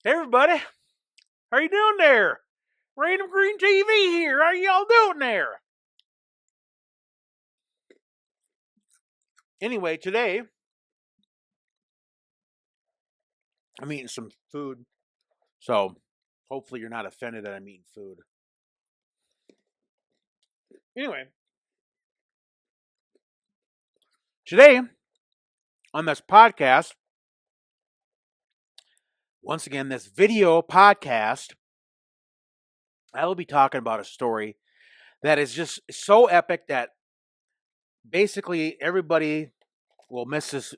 Hey everybody, how you doing there? Random Green TV here. How y'all doing there? Anyway, today I'm eating some food, so hopefully you're not offended that I'm eating food. Anyway, today on this podcast, once again, this video podcast, I will be talking about a story that is just so epic that basically everybody will miss this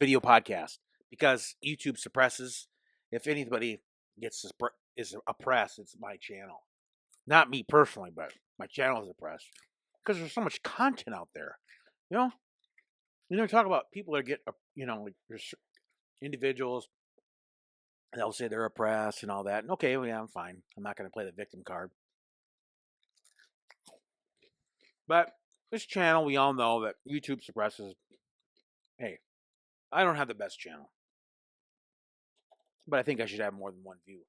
video podcast because YouTube suppresses. If anybody gets is oppressed, it's my channel. Not me personally, but my channel is oppressed because there's so much content out there. Talk about people that get, like there's individuals. They'll say they're oppressed and all that. And okay, well, yeah, I'm fine. I'm not going to play the victim card. But this channel, we all know that YouTube suppresses. Hey, I don't have the best channel, but I think I should have more than one view,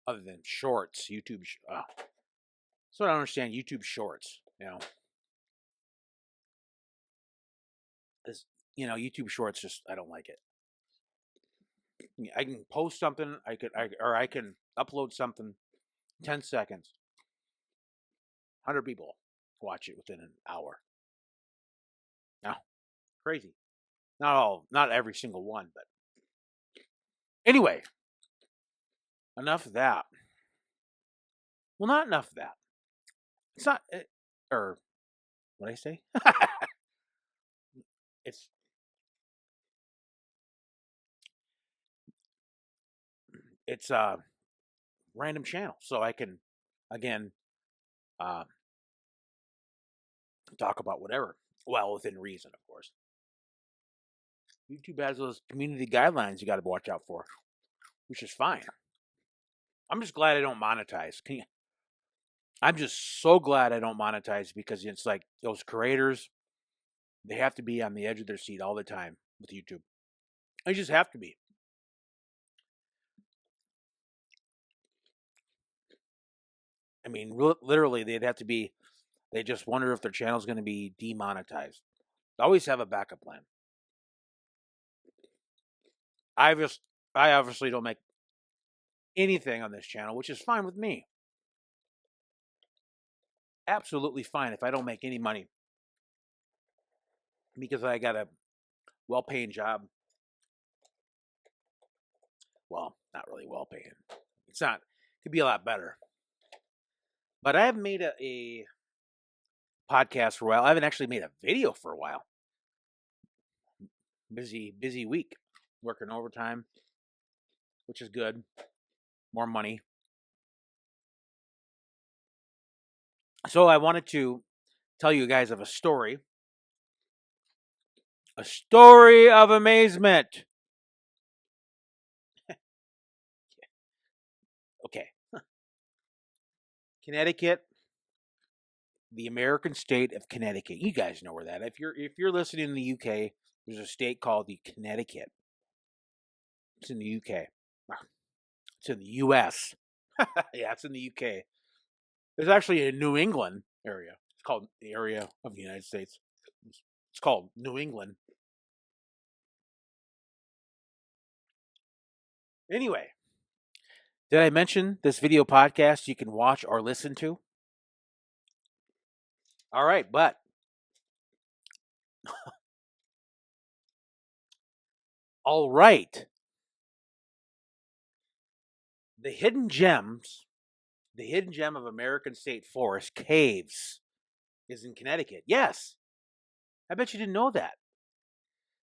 other than shorts. YouTube. So I don't understand YouTube shorts. YouTube shorts just I don't like it. I can post something, I can upload something, 10 seconds. 100 people watch it within an hour. Now, crazy. Not every single one, but anyway, enough of that. Well, not enough of that. It's not, or what did I say? It's a random channel, so I can again talk about whatever, well, within reason, of course. YouTube has those community guidelines you got to watch out for, which is fine. I'm just glad I don't monetize. I'm just so glad I don't monetize because it's like those creators, they have to be on the edge of their seat all the time with YouTube. They just have to be. I mean, literally, they'd have to be. They just wonder if their channel's going to be demonetized. Always have a backup plan. I obviously don't make anything on this channel, which is fine with me. Absolutely fine if I don't make any money because I got a well-paying job. Well, not really well-paying. It's not. It could be a lot better. But I haven't made a podcast for a while. I haven't actually made a video for a while. Busy week. Working overtime, which is good. More money. So I wanted to tell you guys of a story. A story of amazement. Okay. Connecticut, the American state of Connecticut. You guys know where that. If you're listening in the UK, there's a state called the Connecticut. It's in the UK. It's in the US. Yeah, it's in the UK. There's actually a New England area. It's called the area of the United States. It's called New England. Anyway, did I mention this video podcast you can watch or listen to? All right, but all right. The hidden gem of American State Forest caves is in Connecticut. Yes. I bet you didn't know that.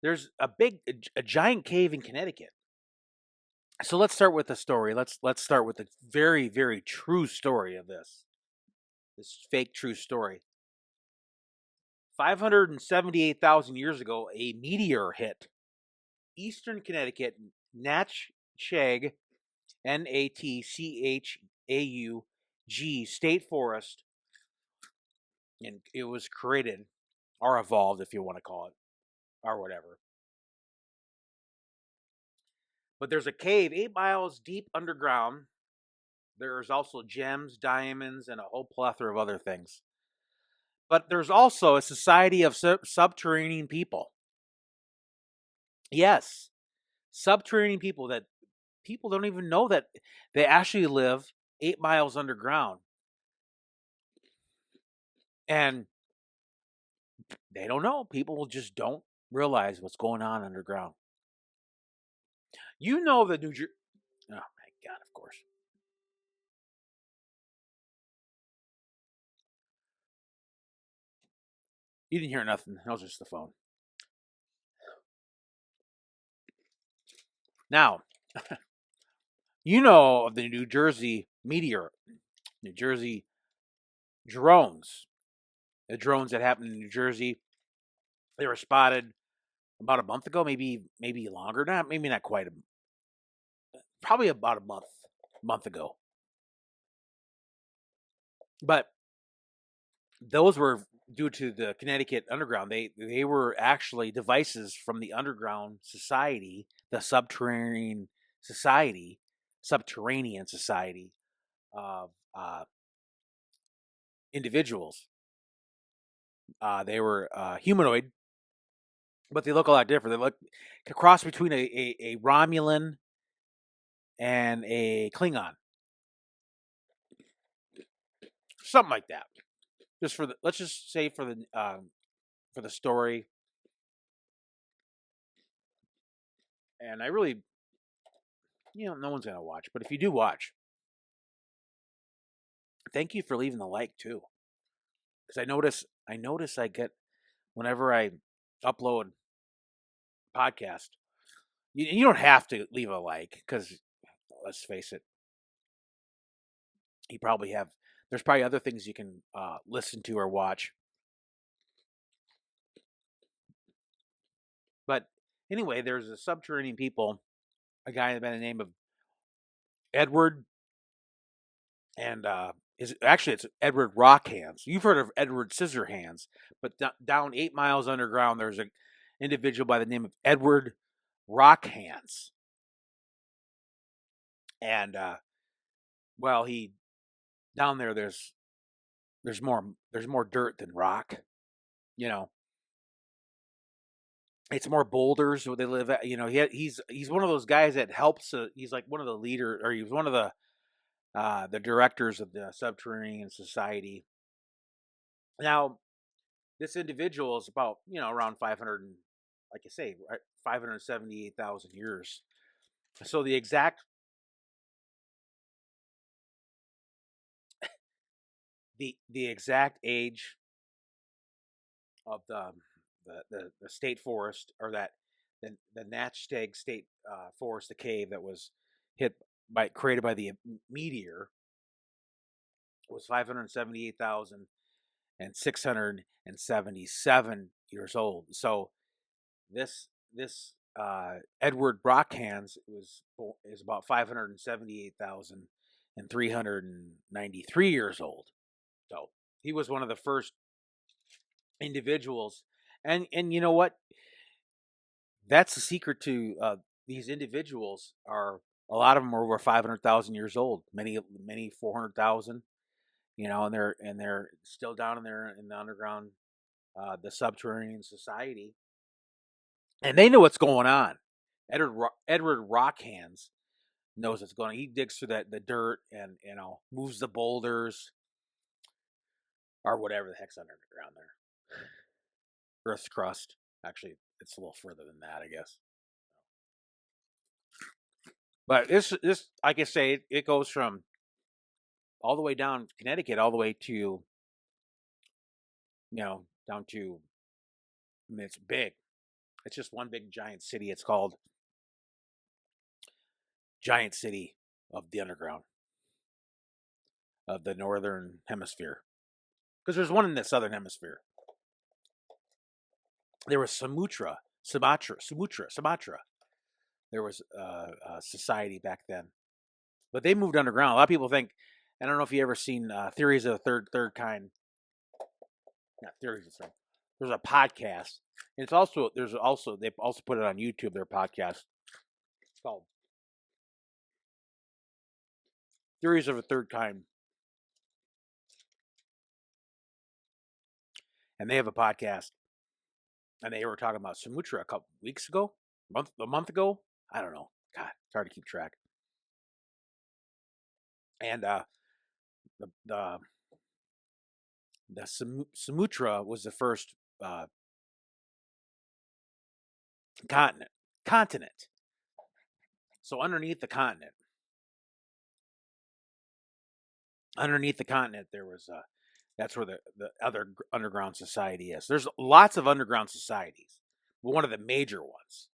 There's a giant cave in Connecticut. So let's start with the story. Let's start with the very, very true story of this fake true story. 578,000 years ago, a meteor hit eastern Connecticut, Natchag, Natchaug State Forest, and it was created, or evolved, if you want to call it, or whatever. But there's a cave 8 miles deep underground. There's also gems, diamonds, and a whole plethora of other things. But there's also a society of subterranean people. Yes, subterranean people that people don't even know that they actually live 8 miles underground. And they don't know. People just don't realize what's going on underground. You know the New Jersey. Oh my God! Of course, you didn't hear nothing. That was just the phone. Now, you know of the New Jersey meteor, New Jersey drones. The drones that happened in New Jersey, they were spotted about a month ago, maybe longer. Not maybe not quite probably about a month ago. But those were due to the Connecticut Underground. They were actually devices from the underground society, the subterranean society of individuals. They were humanoid, but they look a lot different. They look a cross between a Romulan and a Klingon, something like that. Just for the let's just say for the story. And I really, no one's gonna watch, but if you do watch, thank you for leaving the like too, because I notice I get whenever I upload podcast, you don't have to leave a like because let's face it, you probably have. There's probably other things you can listen to or watch. But anyway, there's a subterranean people, a guy by the name of Edward, and it's Edward Rockhands. You've heard of Edward Scissorhands, but down 8 miles underground, there's an individual by the name of Edward Rockhands, and well, he down there. There's more dirt than rock. You know, it's more boulders where they live at. He's one of those guys that helps. He's like one of the leaders, or he was one of the directors of the Subterranean Society. Now, this individual is about around 500, like I say, 578,000 years. So the exact age of the state forest, or that the Natchsteg State Forest, the cave that was created by the meteor, was 578,677 years old. So this Edward Brockhands is about 578,393 years old. So he was one of the first individuals, and you know what? That's the secret to these individuals. Are A lot of them are over 500,000 years old. Many 400,000. And they're still down in there in the underground, the subterranean society, and they know what's going on. Edward Rockhands knows what's going on. He digs through the dirt and moves the boulders or whatever the heck's underground there. Earth's crust. Actually, it's a little further than that, I guess. But this like I say, it goes from all the way down Connecticut, all the way to down to. I mean, it's big. It's just one big giant city. It's called Giant City of the Underground of the Northern Hemisphere, because there's one in the Southern Hemisphere. There was Sumatra. There was a society back then, but they moved underground. A lot of people think. I don't know if you ever seen Theories of the Third Kind. Not theories of the third. There's a podcast. They also put it on YouTube. Their podcast. It's called Theories of a Third Kind. And they have a podcast. And they were talking about Sumatra a couple weeks ago, a month ago. I don't know. God, it's hard to keep track. And the Sumatra was the first continent. So underneath the continent, there was that's where the other underground society is. There's lots of underground societies, but one of the major ones.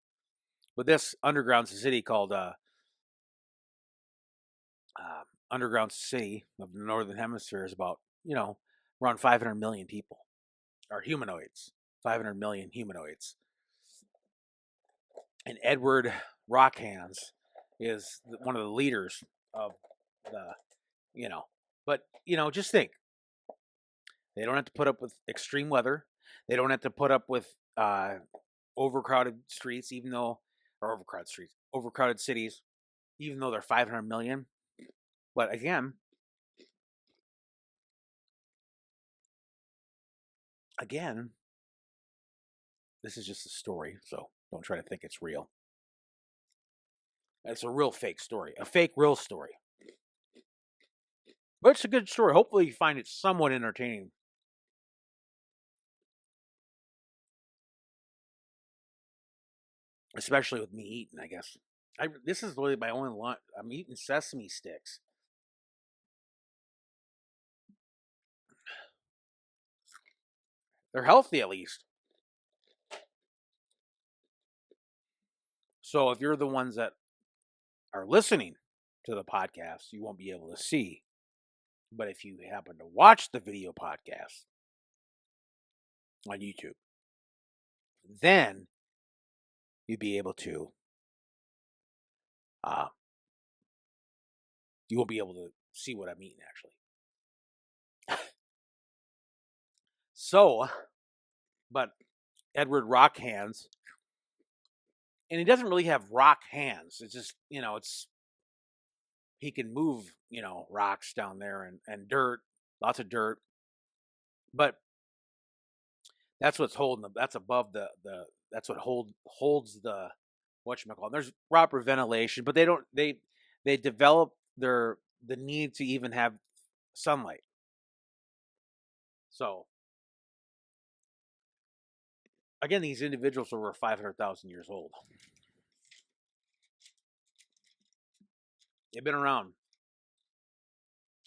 But this underground city called underground city of the northern hemisphere is about around 500 million people, or humanoids. 500 million humanoids. And Edward Rockhands is one of the leaders of the, but just think, they don't have to put up with extreme weather. They don't have to put up with overcrowded streets, overcrowded cities, even though they're 500 million. But again, this is just a story, so don't try to think it's real. It's a real fake story, a fake real story. But it's a good story. Hopefully you find it somewhat entertaining. Especially with me eating, I guess. This is really my only lunch. I'm eating sesame sticks. They're healthy, at least. So if you're the ones that are listening to the podcast, you won't be able to see. But if you happen to watch the video podcast on YouTube, then you'd be able to, you won't be able to see what I'm eating, actually. So, but Edward Rockhands, and he doesn't really have rock hands. It's just, he can move, rocks down there and dirt, lots of dirt. But that's what's holding them. That's above that's what holds the whatchamacallit. There's proper ventilation, but they develop the need to even have sunlight. So again, these individuals are over 500,000 years old. They've been around.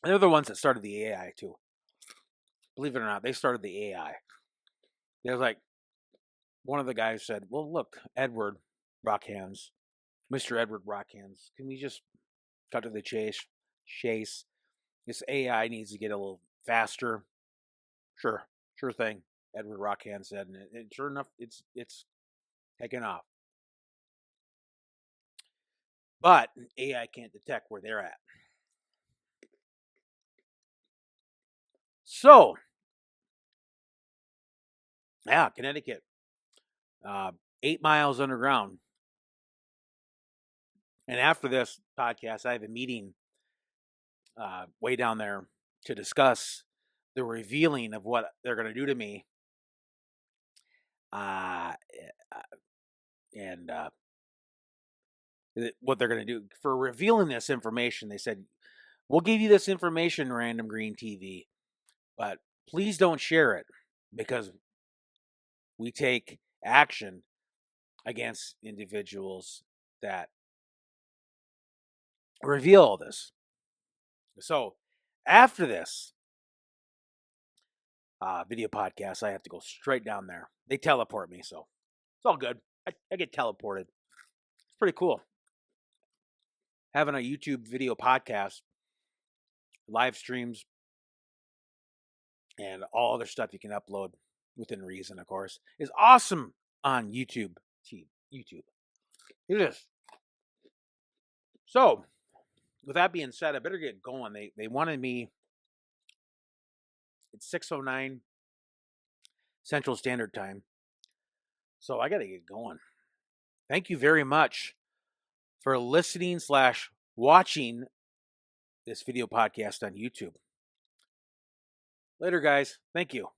They're the ones that started the AI too. Believe it or not, they started the AI. There's like, one of the guys said, well, look, Mr. Edward Rockhands, can we just cut to the chase? This AI needs to get a little faster. Sure thing, Edward Rockhands said, and sure enough, it's taken off. But AI can't detect where they're at. So, yeah, Connecticut, 8 miles underground. And after this podcast, I have a meeting way down there to discuss the revealing of what they're going to do to me. And what they're going to do for revealing this information. They said, we'll give you this information, Random Green TV, but please don't share it, because we take action against individuals that reveal this. So after this video podcast, I have to go straight down there. They teleport me, so it's all good. I get teleported. It's pretty cool. Having a YouTube video podcast, live streams, and all other stuff you can upload within reason, of course, is awesome on YouTube. It is. So, with that being said, I better get going. They wanted me. It's 6:09 Central Standard Time, so I got to get going. Thank you very much for listening / watching this video podcast on YouTube. Later, guys. Thank you.